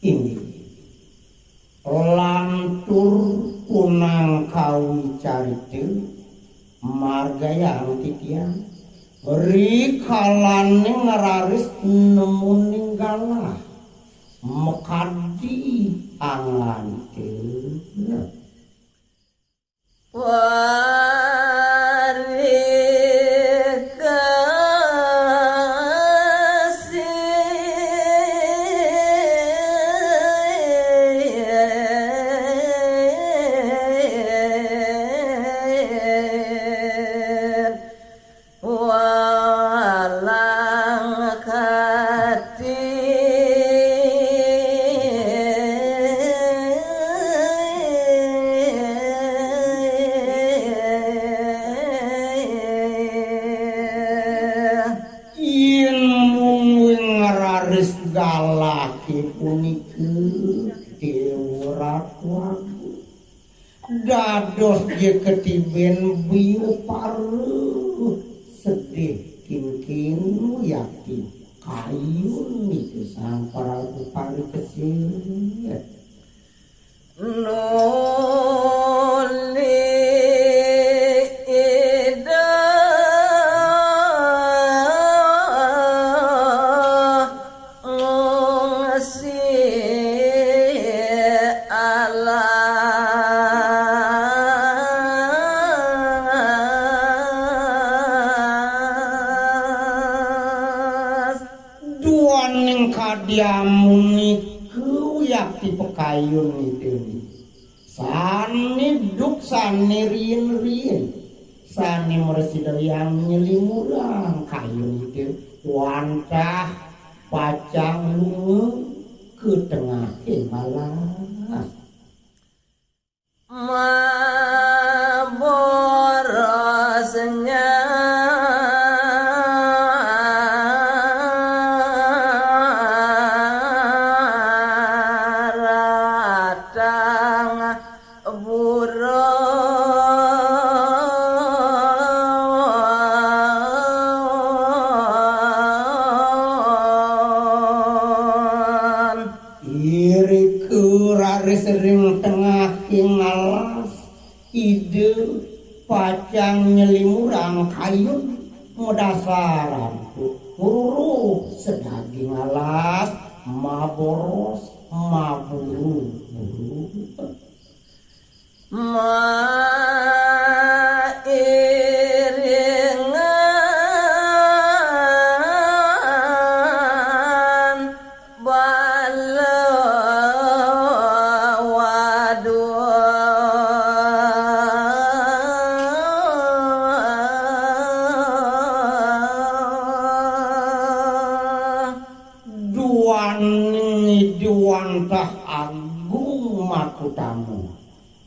ini lantur punang kawi carite margayang titiang rikalan ngararis nemu ninggalah mekadi angan teu galaki puniki dewaratwa dados je ketiben biu paru sedih kin yakin kayu niku sang para upari kecil diamuniku yakti pekayun itu sani duk sani rien sani meresidau yang nyelimurang kayun itu wantah pacang lungu ke tengah malas maborosnya sering tengah alas ide pacang nyelimurang kayun mudasaran huru sedaging alas maboros maburu duantah agung makutamu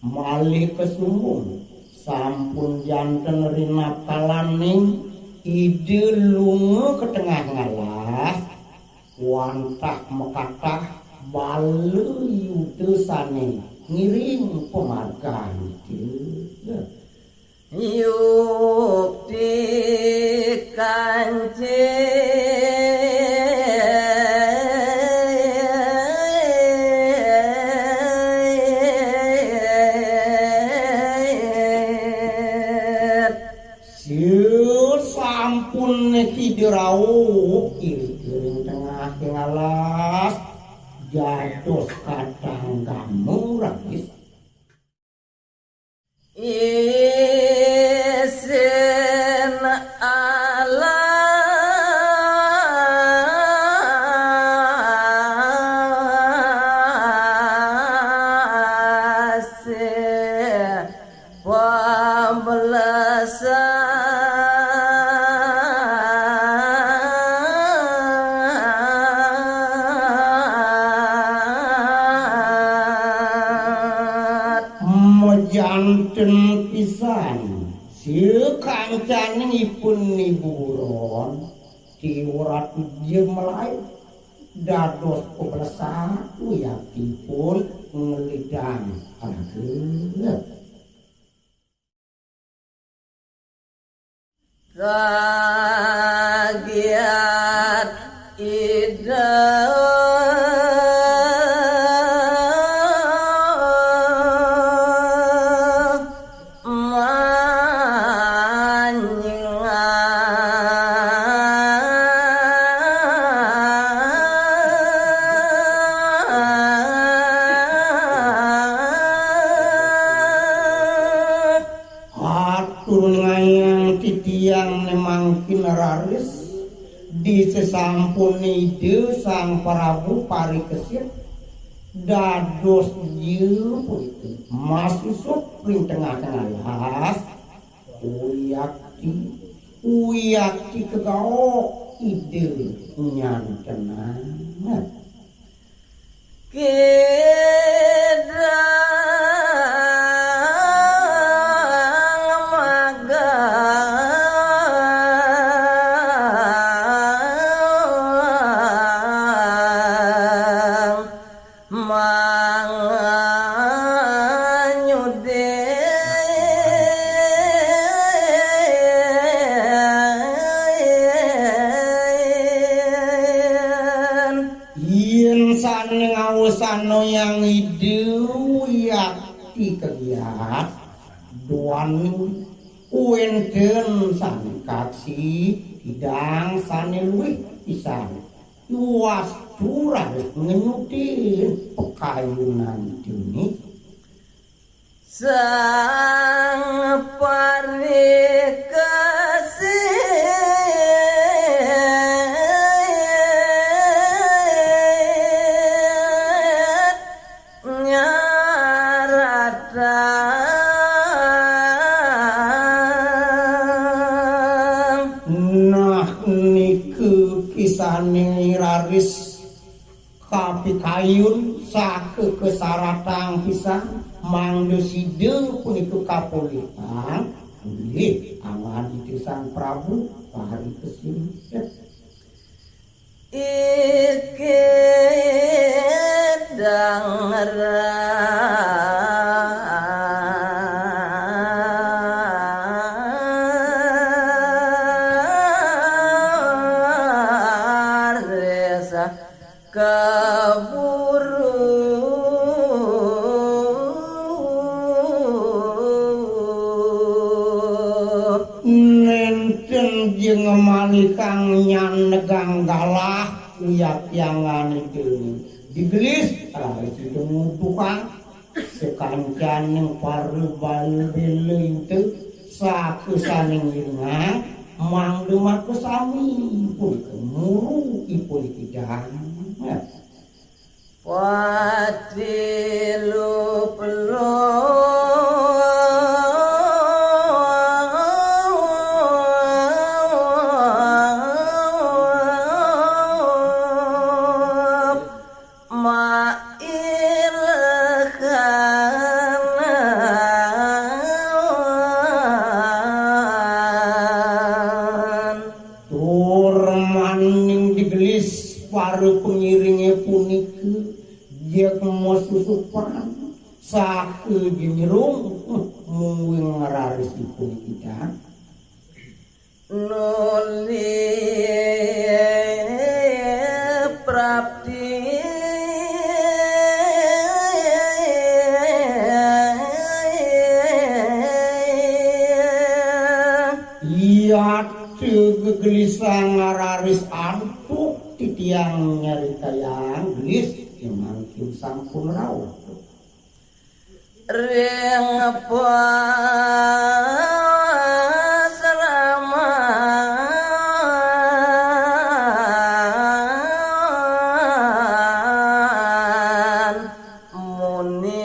malih kesumbung sampun janten rina kalaning ide lunga ke tengah ngalas wantah mekatah balu yudesane ngiring pemargan yukti kancing sampun hidrau iring tengah ngalas jados kadang gamung ragis isen alas pembelasan Wanten pisan si kancanipun niburon diurat jemelai dados pebersatu yakipun ngelidang ageut kagiat ida yang nemangkin raris di sesampun ide sang Prabu parikesit dados jieu punika masusup ring tengah-tengah las uyakti kegaok ide nyantenang sano yang hidup yakti kegiat duan uenten san kaksi hidang sane luwih pisan luas curah ngenyutin pekayunan dini sang kisane raris kapikayun sake kesaratang pisan mangdoside punika kapolitan nggih aman itu sang Prabu parikesit iki dangera jeung malikang nyan negang galah uyap-yangan itu digelis sidung tukang sekancan yang parubal bele itu sakusaning irnga mangdemat kesami pun kemuru ipun kidang patilu pelo pengiringnya punika dia kemosusuk perang sake jenjerung mungwing ngeraris ipun kita nuli prapti iya gegelisah ngararis antuk titiang nyarita yang gelis emangkin sampun rawuh ring pasraman muni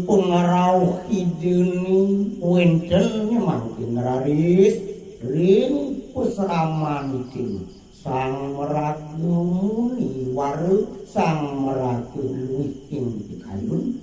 pengarau ideni wenten mangkin raris ring pusraman itu sang meratu muni waru sang meratu luwih ing pikayun